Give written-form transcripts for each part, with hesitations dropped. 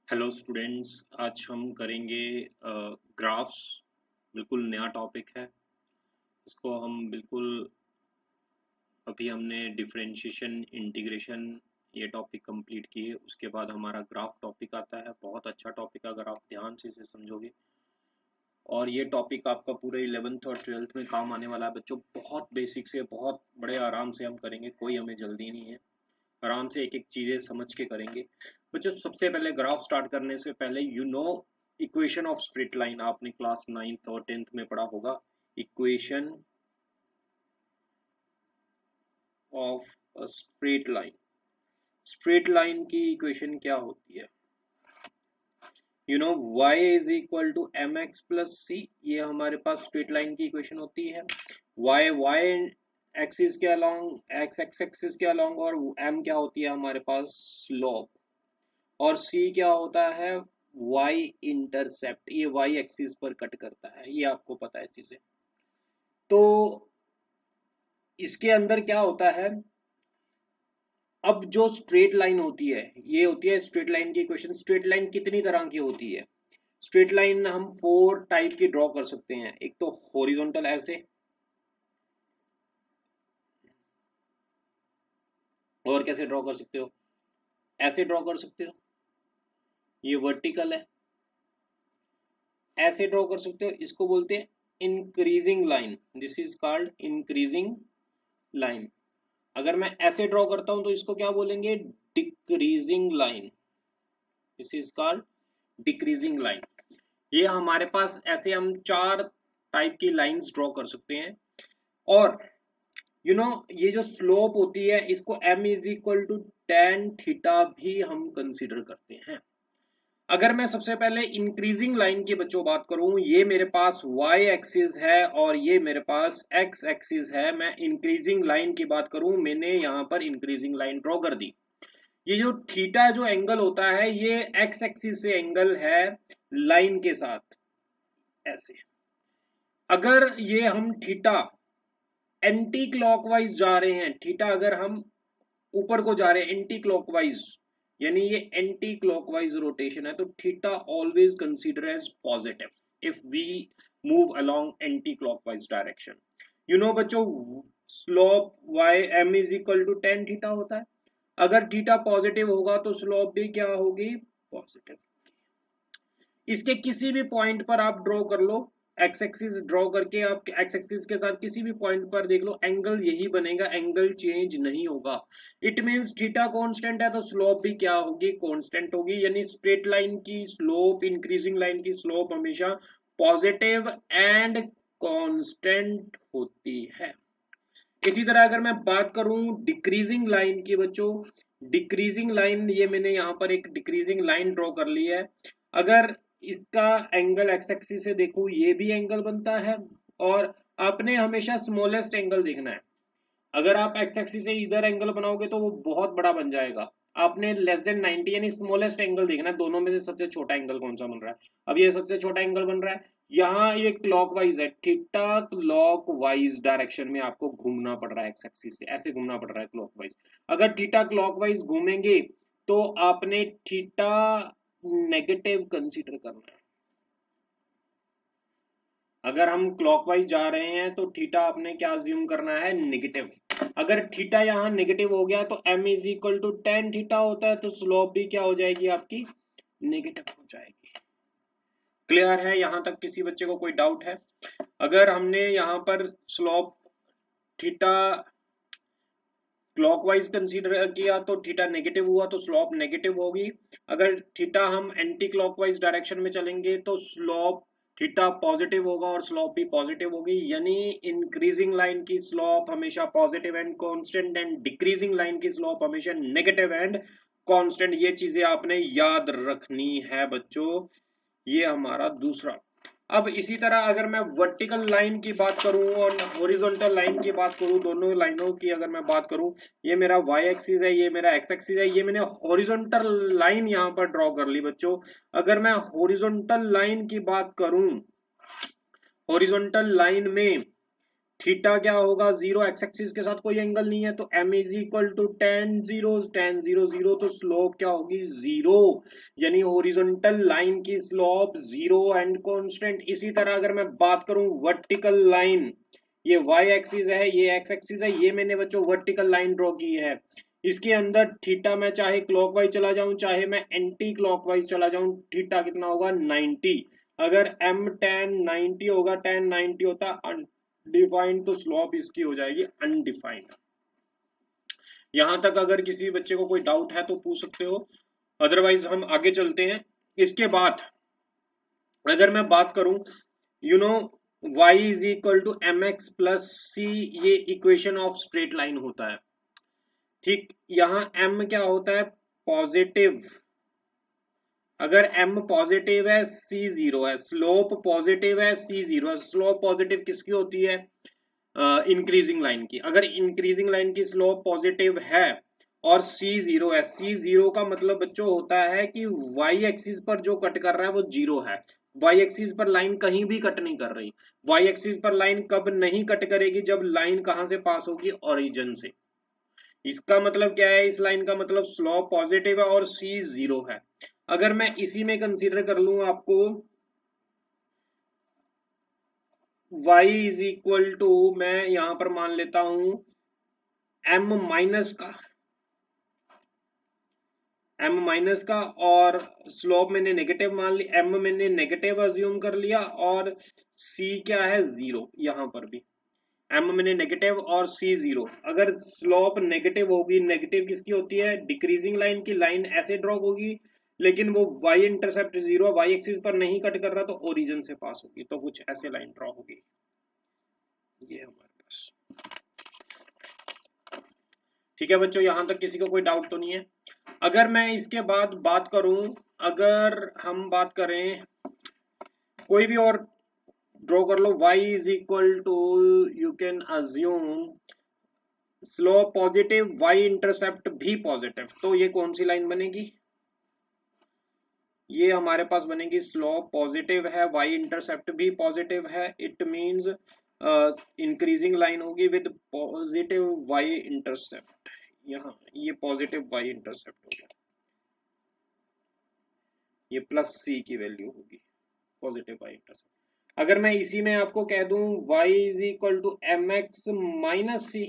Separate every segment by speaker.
Speaker 1: Hello students, आज हम करेंगे ग्राफ्स। बिल्कुल नया टॉपिक है। इसको हम बिल्कुल अभी हमने डिफरेंशिएशन इंटीग्रेशन ये टॉपिक कंप्लीट किए, उसके बाद हमारा ग्राफ टॉपिक आता है। बहुत अच्छा टॉपिक है अगर आप ध्यान से इसे समझोगे। और ये टॉपिक आपका पूरे 11th और 12th में काम आने वाला है बच्चों। बहुत बेसिक से बहुत बड़े आराम से हम करेंगे, कोई हमें जल्दी नहीं है। आराम से एक एक चीज़ें समझ के करेंगे बच्चों। सबसे पहले ग्राफ स्टार्ट करने से पहले इक्वेशन ऑफ स्ट्रेट लाइन आपने क्लास 9th और 10th में पढ़ा होगा। Equation of a straight line. Straight line की इक्वेशन क्या होती है? y is equal to M x plus c. ये हमारे पास स्ट्रेट लाइन की इक्वेशन होती है। y एक्सिस के अलोंग, x एक्सिस के अलोंग, और m क्या होती है हमारे पास? स्लोप। और c क्या होता है? y intercept. ये y एक्सिस पर कट करता है, ये आपको पता है चीजें। तो इसके अंदर क्या होता है? अब जो स्ट्रेट लाइन होती है, ये होती है स्ट्रेट लाइन की इक्वेशन। स्ट्रेट लाइन कितनी तरह की होती है? स्ट्रेट लाइन हम 4 टाइप की ड्रॉ कर सकते हैं। एक तो हॉरिजॉन्टल ऐसे, और कैसे ड्रॉ कर सकते हो? ऐसे ड्रॉ कर सकते हो, ये वर्टिकल है। ऐसे ड्रॉ कर सकते हो, इसको बोलते हैं increasing line. This is called increasing line. अगर मैं ऐसे ड्रॉ करता हूं तो इसको क्या बोलेंगे? Decreasing line. This is called decreasing line. ये हमारे पास ऐसे हम 4 टाइप की लाइंस ड्रॉ कर सकते हैं। और ये जो स्लोप होती है, इसको m is equal to tan theta भी हम कंसीडर करते हैं। अगर मैं सबसे पहले इंक्रीजिंग लाइन की बच्चों बात करूं, ये मेरे पास y एक्सिस है और ये मेरे पास x एक्सिस है। मैं इंक्रीजिंग लाइन की बात करूं, मैंने यहां पर इंक्रीजिंग लाइन ड्रॉ कर दी। ये जो थीटा जो एंगल होता है, ये x एक्सिस से एंगल है लाइन के साथ, ऐसे। अगर ये हम थीटा एंटी क्लॉकवाइज जा रहे हैं, थीटा अगर हम ऊपर को जा रहे हैं एंटी क्लॉकवाइज, यानी ये एंटी क्लॉकवाइज रोटेशन है, तो theta always consider as positive if we move along anti clockwise direction. बच्चों, slope y m is equal to tan theta होता है। अगर थीटा पॉजिटिव होगा तो स्लोप भी क्या होगी? पॉजिटिव। इसके किसी भी पॉइंट पर आप ड्रॉ कर लो, एक्स एक्सिस ड्रॉ करके आप एक्स एक्सिस के साथ किसी भी पॉइंट पर देख लो, एंगल यही बनेगा, एंगल चेंज नहीं होगा। इट मींस थीटा कांस्टेंट है तो स्लोप भी क्या होगी? कांस्टेंट होगी। यानी स्ट्रेट लाइन की स्लोप, इंक्रीजिंग लाइन की स्लोप हमेशा पॉजिटिव एंड कांस्टेंट होती है। इसी तरह अगर मैं बात करूं डिक्रीजिंग लाइन की बच्चों, डिक्रीजिंग लाइन, ये मैंने यहां पर एक डिक्रीजिंग लाइन ड्रॉ कर ली है। अगर इसका एंगल एक्स एक्सिस से देखूं, ये भी एंगल बनता है, और आपने हमेशा स्मॉलेस्ट एंगल देखना है। अगर आप एक्स एक्सिस से इधर एंगल बनाओगे तो वो बहुत बड़ा बन जाएगा। आपने लेस देन 90 यानी स्मॉलेस्ट एंगल देखना है। दोनों में से सबसे छोटा एंगल कौन सा बन रहा है? अब ये सबसे छोटा एंगल बन रहा है। यहाँ ये क्लॉकवाइज है, थीटा क्लॉकवाइज डायरेक्शन में आपको घूमना पड़ रहा है, एक्स एक्सिस से ऐसे घूमना पड़ रहा है क्लॉकवाइज। अगर थीटा क्लॉकवाइज घूमेंगे तो आपने थीटा नेगेटिव कंसीडर करना है। अगर हम क्लॉकवाइज जा रहे हैं तो थीटा आपने क्या अज्यूम करना है? नेगेटिव। अगर थीटा यहाँ नेगेटिव हो गया तो m is equal to tan theta होता है, तो स्लोप भी क्या हो जाएगी आपकी? नेगेटिव हो जाएगी। क्लियर है? यहां तक किसी बच्चे को कोई डाउट है? अगर हमने यहाँ पर स्लोप थीटा क्लॉकवाइज कंसीडर किया तो थीटा नेगेटिव हुआ तो स्लोप नेगेटिव होगी। अगर थीटा हम एंटी क्लॉकवाइज डायरेक्शन में चलेंगे तो स्लोप थीटा पॉजिटिव होगा और स्लोप भी पॉजिटिव होगी। यानी इंक्रीजिंग लाइन की स्लोप हमेशा positive and constant, and decreasing line की स्लोप हमेशा नेगेटिव एंड कांस्टेंट। ये चीजें आपने याद रखनी है बच्चों। ये हमारा दूसरा। अब इसी तरह अगर मैं वर्टिकल लाइन की बात करूं और हॉरिजॉन्टल लाइन की बात करूं, दोनों लाइनों की अगर मैं बात करूं, ये मेरा y एक्सिस है, ये मेरा x एक्सिस है, ये मैंने हॉरिजॉन्टल लाइन यहां पर ड्रॉ कर ली बच्चों। अगर मैं हॉरिजॉन्टल लाइन की बात करूं, हॉरिजॉन्टल लाइन में थीटा क्या होगा 0, एक्स एक्सिस के साथ कोई एंगल नहीं है, तो m is equal to tan 0 tan 0 0, तो स्लोप क्या होगी 0, यानी हॉरिजॉन्टल लाइन की स्लोप 0 एंड कांस्टेंट। इसी तरह अगर मैं बात करूं वर्टिकल लाइन, ये y एक्सिस है, ये x एक्सिस है, ये मैंने बच्चों वर्टिकल लाइन ड्रॉ की है, इसके अंदर थीटा मैं चाहे क्लॉकवाइज चला जाऊं चाहे मैं एंटी क्लॉकवाइज चला जाऊं, थीटा कितना होगा 90। अगर m tan 90 होगा, tan 90 होता अनडिफाइंड, तो स्लोप इसकी हो जाएगी अनडिफाइंड। यहां तक अगर किसी बच्चे को कोई डाउट है तो पूछ सकते हो, अदरवाइज हम आगे चलते हैं। इसके बाद अगर मैं बात करूं, you know y is equal to M x plus c, ये इक्वेशन ऑफ स्ट्रेट लाइन होता है, ठीक। यहां m क्या होता है पॉजिटिव, अगर m पॉजिटिव है c 0 है, स्लोप पॉजिटिव है c 0 है। स्लोप पॉजिटिव किसकी होती है इंक्रीजिंग लाइन की। अगर इंक्रीजिंग लाइन की स्लोप पॉजिटिव है और c 0 है, c 0 का मतलब बच्चों होता है कि y एक्सिस पर जो कट कर रहा है वो 0 है, y एक्सिस पर लाइन कहीं भी कट नहीं कर रही। y एक्सिस पर लाइन कब नहीं कट करेगी, जब लाइन कहां से पास होगी ओरिजिन से। इसका मतलब क्या है, इस लाइन का मतलब स्लोप पॉजिटिव है और c 0 है। अगर मैं इसी में कंसीडर कर लूं आपको y इज इक्वल टू, मैं यहां पर मान लेता हूं m माइनस का, m माइनस का, और स्लोप मैंने नेगेटिव मान ली, m मैंने नेगेटिव अज्यूम कर लिया, और c क्या है 0, यहां पर भी m मैंने नेगेटिव और c 0। अगर स्लोप नेगेटिव होगी, नेगेटिव किसकी होती है डिक्रीजिंग लाइन की, लाइन ऐसे ड्रॉ होगी लेकिन वो y इंटरसेप्ट 0 y एक्सिस पर नहीं कट कर रहा, तो ओरिजिन से पास होगी, तो कुछ ऐसे लाइन ड्रॉ होगी। ये हमारे पास ठीक है बच्चों, यहां तक किसी को कोई डाउट तो नहीं है। अगर मैं इसके बाद बात करूं, अगर हम बात करें कोई भी और ड्रॉ कर लो, y is equal to, you can assume slope positive y intercept भी पॉजिटिव, तो ये कौन सी लाइन बनेगी, ये हमारे पास बनेगी स्लोप पॉजिटिव है, y इंटरसेप्ट भी पॉजिटिव है, इट मींस इंक्रीजिंग लाइन होगी विद पॉजिटिव y इंटरसेप्ट। यहाँ ये पॉजिटिव y इंटरसेप्ट होगा, ये प्लस c की वैल्यू होगी पॉजिटिव y इंटरसेप्ट। अगर मैं इसी में आपको कह दूं y is equal to M X minus C,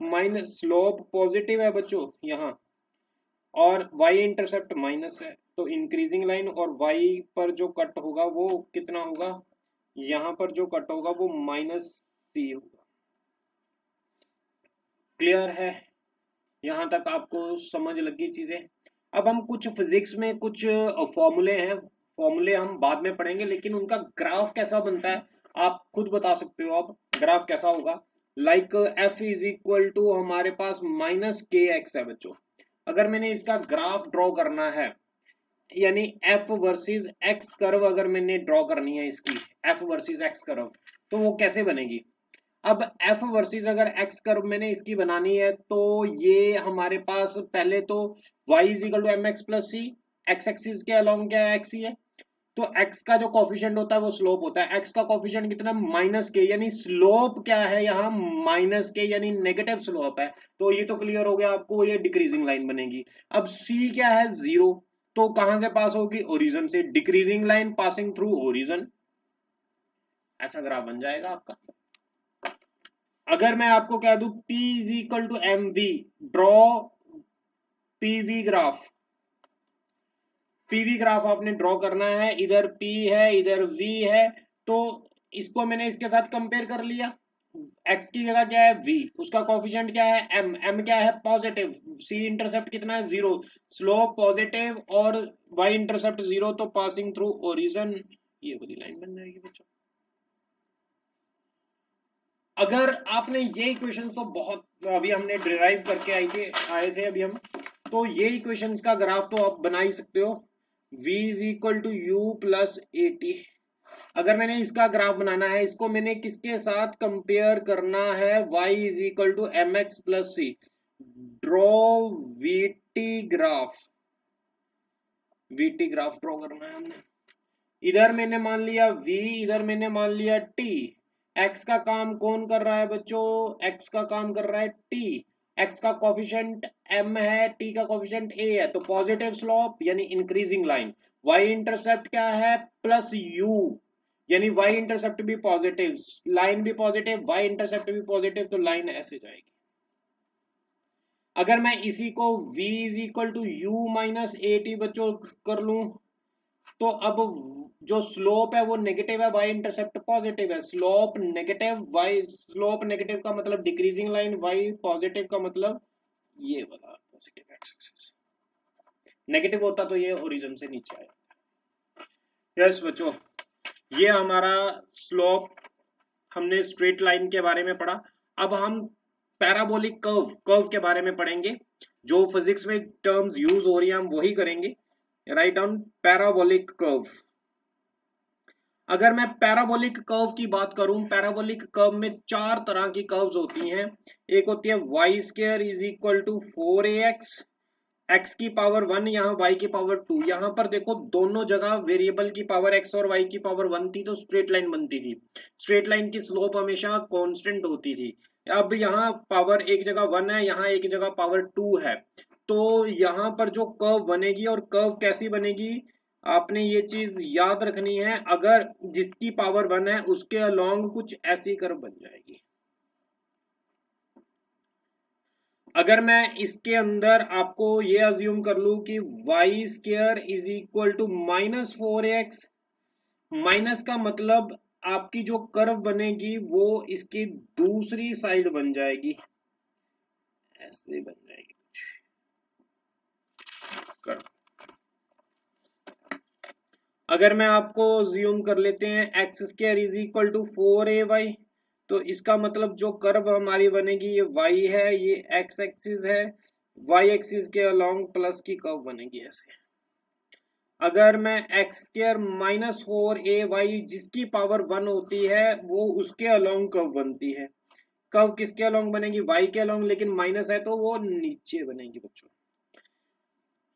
Speaker 1: minus slope positive है बच्चों यहाँ, और y इंटरसेप्ट माइनस है, तो इंक्रीजिंग लाइन और y पर जो कट होगा वो कितना होगा, यहाँ पर जो कट होगा वो माइनस सी होगा। क्लियर है, यहाँ तक आपको समझ लगी चीजें। अब हम कुछ फिजिक्स में कुछ फॉर्मूले हैं, फॉर्मूले हम बाद में पढ़ेंगे, लेकिन उनका ग्राफ कैसा बनता है आप खुद बता सकते हो। अब ग्राफ कैसा होगा, like f is equal to हमारे पास माइनस के एक्स है बच्चों। अगर मैंने इसका ग्राफ ड्रॉ करना है, यानी f वर्सेस x कर्व अगर मैंने ड्रॉ करनी है इसकी, f वर्सेस x कर्व, तो वो कैसे बनेगी। अब f वर्सेस अगर x कर्व मैंने इसकी बनानी है, तो ये हमारे पास पहले तो y is equal to M x plus C, X axis के अलोंग क्या है x ही है, तो x का जो कॉफिशिएंट होता है वो स्लोप होता है, x का कॉफिशिएंट कितना माइनस के, यानी स्लोप क्या है यहाँ माइनस के, यानी नेगेटिव स्लोप है। तो ये तो क्लियर हो गया आपको, ये डिक्रीजिंग लाइन बनेगी। अब c क्या है 0, तो कहां से पास होगी ओरिजिन से, decreasing line passing through origin, ऐसा ग्राफ बन जाएगा आपका। अगर मैं आपको कह दूं P is equal to M V, draw PV graph, PV graph आपने ड्रॉ करना है, इधर P है इधर V है, तो इसको मैंने इसके साथ कंपेयर कर लिया, x की जगह क्या है v, उसका कोफिशिएंट क्या है m, m क्या है पॉजिटिव, c इंटरसेप्ट कितना है 0, स्लोप पॉजिटिव और y इंटरसेप्ट 0, तो पासिंग थ्रू ओरिजिन, ये वाली लाइन बन जाएगी बच्चों। अगर आपने ये इक्वेशंस तो बहुत अभी हमने डिराइव करके आए थे अभी हम, तो ये इक्वेशंस का ग्राफ तो आप बना ही सकते हो, v is equal to U plus A T. अगर मैंने इसका ग्राफ बनाना है, इसको मैंने किसके साथ कंपेयर करना है, y is equal to M x plus C, draw VT graph, VT graph draw करना है हमने। इधर मैंने मान लिया v, इधर मैंने मान लिया t, एक्स का काम कौन कर रहा है बच्चों? एक्स का काम कर रहा है टी। एक्स का कोफिशिएंट m है, टी का कोफिशिएंट a है, तो पॉजिटिव स्लोप यानी इंक्रीजिंग लाइन। y इंटरसेप्ट क्या है? प्लस u, यानी y इंटरसेप्ट भी पॉजिटिव, लाइन भी पॉजिटिव, y इंटरसेप्ट भी पॉजिटिव, तो लाइन ऐसे जाएगी। अगर मैं इसी को v is equal to u minus a t बच्चों कर लूं, तो अब जो स्लोप है वो नेगेटिव है, वाई इंटरसेप्ट पॉजिटिव है। Slope negative, Y slope negative का मतलब डिक्रीजिंग लाइन, वाई पॉजिटिव का मतलब ये वाला पॉजिटिव एक्स एक्सिस। नेगेटिव होता तो ये ओरिजिन से नीचे आएगा। यस बच्चों, ये हमारा स्लोप, हमने स्ट्रेट लाइन के बारे में पढ़ा। अब हम पैराबोलिक कर्व के बारे में पढ़ेंगे। जो फिजिक्स में टर्म्स यूज हो रही है हम वही करेंगे। Write down parabolic curve. अगर मैं पैराबोलिक कर्व की बात करूं, पैराबोलिक कर्व में 4 तरह की कर्व्स होती हैं। एक होती है Y square is equal to 4ax, x की पावर 1, यहाँ y की पावर 2। यहाँ पर देखो दोनों जगह वेरिएबल की पावर x और y की पावर 1 थी तो स्ट्रेट लाइन बनती थी। स्ट्रेट लाइन की स्लोप हमेशा कांस्टेंट होती थी। अब यहाँ पावर एक जगह 1 है, यहाँ एक जगह पावर 2 है, तो यहाँ पर जो कर्व बनेगी, और कर्व कैसी बनेगी आपने ये चीज याद रखनी है। अगर जिसकी पावर 1 है उसके अलोंग कुछ ऐसी कर्व बन जाएगी। अगर मैं इसके अंदर आपको ये अज्यूम कर लूं कि Y square is equal to minus 4ax, minus का मतलब आपकी जो कर्व बनेगी वो इसकी दूसरी साइड बन जाएगी, ऐसे बन जाएगी कर्व। अगर मैं आपको ज्यूम कर लेते हैं X square is equal to 4ay, तो इसका मतलब जो कर्व हमारी बनेगी ये y है, ये x एक्सिस है, y एक्सिस के अलोंग प्लस की कर्व बनेगी ऐसे। अगर मैं एक्स स्क्वायर माइनस 4ay जिसकी पावर 1 होती है वो उसके अलोंग कर्व बनती है। कर्व किसके अलोंग बनेगी? y के अलोंग, लेकिन माइनस है तो वो नीचे बनेगी बच्चों।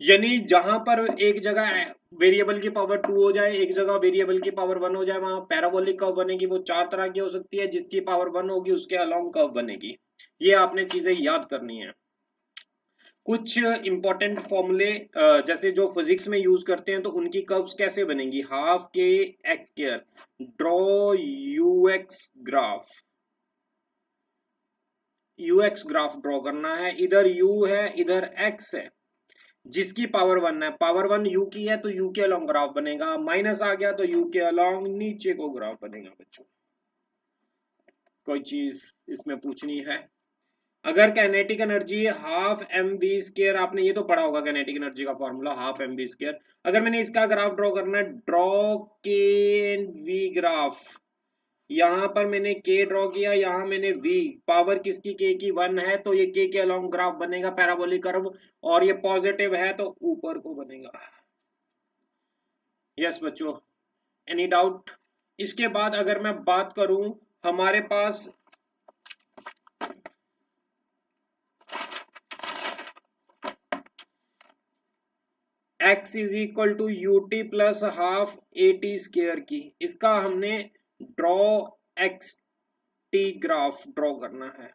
Speaker 1: यानी जहां पर एक जगह वेरिएबल की पावर 2 हो जाए, एक जगह वेरिएबल की पावर 1 हो जाए, वहां पैराबोलिक कर्व बनेगी। वो 4 तरह की हो सकती है, जिसकी पावर 1 होगी उसके अलोंग कर्व बनेगी। ये आपने चीजें याद करनी है। कुछ इंपॉर्टेंट फॉर्मूले जैसे जो फिजिक्स में यूज करते हैं तो उनकी कर्व्स कैसे बनेंगी? हाफ के x square, draw UX graph, UX graph draw करना है। इधर u है, इधर x है, जिसकी पावर 1 है, पावर 1 u की है तो u के अलोंग ग्राफ बनेगा। माइनस आ गया तो u के अलोंग नीचे को ग्राफ बनेगा बच्चों। कोई चीज इसमें पूछनी है? अगर kinetic energy half mv square, आपने ये तो पढ़ा होगा काइनेटिक एनर्जी का फॉर्मूला हाफ mv स्क्वायर। अगर मैंने इसका ग्राफ ड्रॉ करना है, ड्रॉ के v ग्राफ, यहाँ पर मैंने k ड्रॉ किया, यहाँ मैंने v, पावर किसकी k की 1 है तो ये k के अलोंग ग्राफ बनेगा पैराबोलिक कर्व, और ये पॉजिटिव है तो ऊपर को बनेगा। यस बच्चों, एनी डाउट? इसके बाद अगर मैं बात करूं, हमारे पास x is equal to U T plus half A T square की, इसका हमने draw X T graph draw करना है।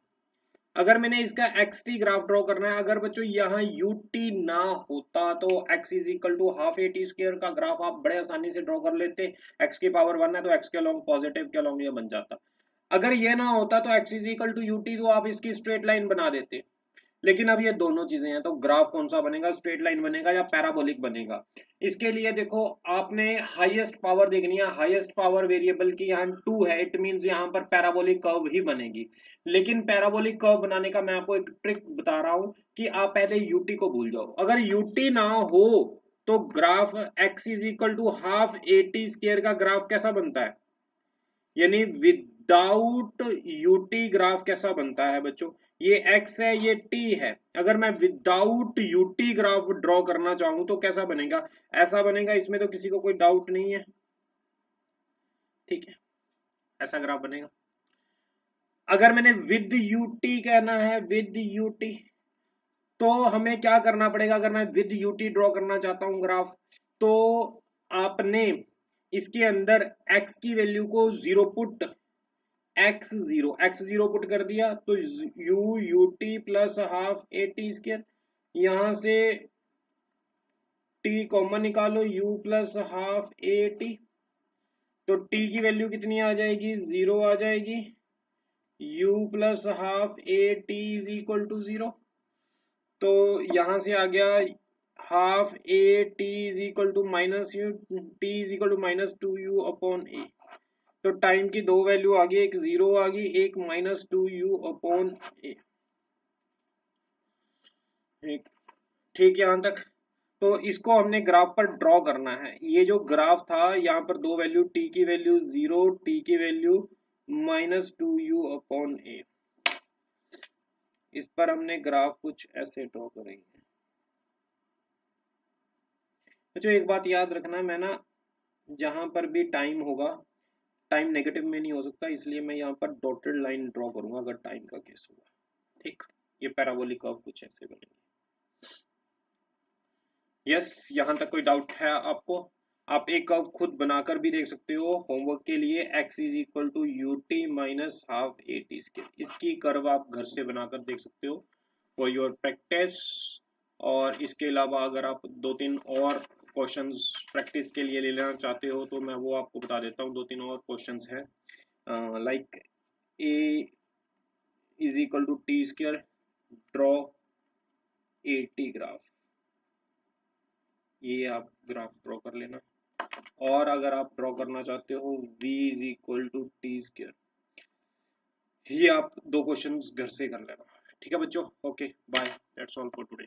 Speaker 1: अगर मैंने इसका एक्स टी ग्राफ ड्रॉ करना है, अगर बच्चों यहाँ यू टी ना होता तो x is equal to half A T square का ग्राफ आप बड़े आसानी से ड्रॉ कर लेते। x की पावर 1 है तो x के अलोंग पॉजिटिव के अलोंग ये बन जाता। अगर ये ना होता तो x is equal to U T, तो आप इसकी स्ट्रेट लाइन बना देते। लेकिन अब ये दोनों चीजें हैं तो ग्राफ कौन सा बनेगा? स्ट्रेट लाइन बनेगा या पैराबोलिक बनेगा? इसके लिए देखो आपने हाईएस्ट पावर देखनी है। हाईएस्ट पावर वेरिएबल की यहाँ 2 है, इट मींस यहाँ पर पैराबोलिक कर्व ही बनेगी। लेकिन पैराबोलिक कर्व बनाने का मैं आपको एक ट्रिक बता रहा हूं कि आप पहले यूटी को भूल जाओ। अगर यूटी ना हो तो graph x is equal to half A T square का ग्राफ कैसा बनता है, यानी विदाउट यूटी ग्राफ कैसा बनता है बच्चों? ये x है, ये t है। अगर मैं विदाउट यूटी ग्राफ ड्रॉ करना चाहूं तो कैसा बनेगा? ऐसा बनेगा। इसमें तो किसी को कोई डाउट नहीं है, ठीक है, ऐसा ग्राफ बनेगा। अगर मैंने विद यूटी कहना है, विद यूटी, तो हमें क्या करना पड़ेगा? अगर मैं विद यूटी ड्रॉ करना चाहता हूं ग्राफ, तो आपने इसके अंदर x की वैल्यू को 0 पुट, x0 पुट कर दिया तो u t plus half A T square, यहां से t कॉमन निकालो u प्लस हाफ ए टी, तो t की वैल्यू कितनी आ जाएगी 0 आ जाएगी, u plus half A t is equal to 0, तो यहां से आ गया half A t is equal to minus u, t is equal to minus 2u upon a, तो टाइम की दो वैल्यू आ गई, एक 0 आ गई, एक माइनस 2u अपॉन ए। ठीक यहां तक। तो इसको हमने ग्राफ पर ड्रॉ करना है। ये जो ग्राफ था यहाँ पर दो वैल्यू, t की वैल्यू 0, t की वैल्यू माइनस 2u अपॉन ए, इस पर हमने ग्राफ कुछ ऐसे ड्रॉ करेंगे। तो एक बात याद रखना, मैं ना जहां पर भी टाइम होगा, टाइम नेगेटिव में नहीं हो सकता, इसलिए मैं यहाँ पर डॉटेड लाइन ड्रॉ करूंगा अगर टाइम का केस होगा। ठीक, ये पैराबोलिक कर्व कुछ ऐसे बनेंगे। यस, यहाँ तक कोई डाउट है आपको? आप एक कर्व खुद बनाकर भी देख सकते हो होमवर्क के लिए, x is equal to U T minus half A T square, इसकी कर्व आप घर से बनाकर देख सकते हो फॉर योर प्रैक्टिस। और इसके अलावा अगर आप दो तीन और क्वेश्चंस प्रैक्टिस के लिए लेना चाहते हो तो मैं वो आपको बता देता हूँ। दो तीन और क्वेश्चंस हैं, like a is equal to T square, draw A T graph, ये आप ग्राफ ड्रॉ कर लेना। और अगर आप ड्रॉ करना चाहते हो v is equal to T square, ये आप दो क्वेश्चंस घर से कर लेना। ठीक है बच्चों, okay bye, that's all for today.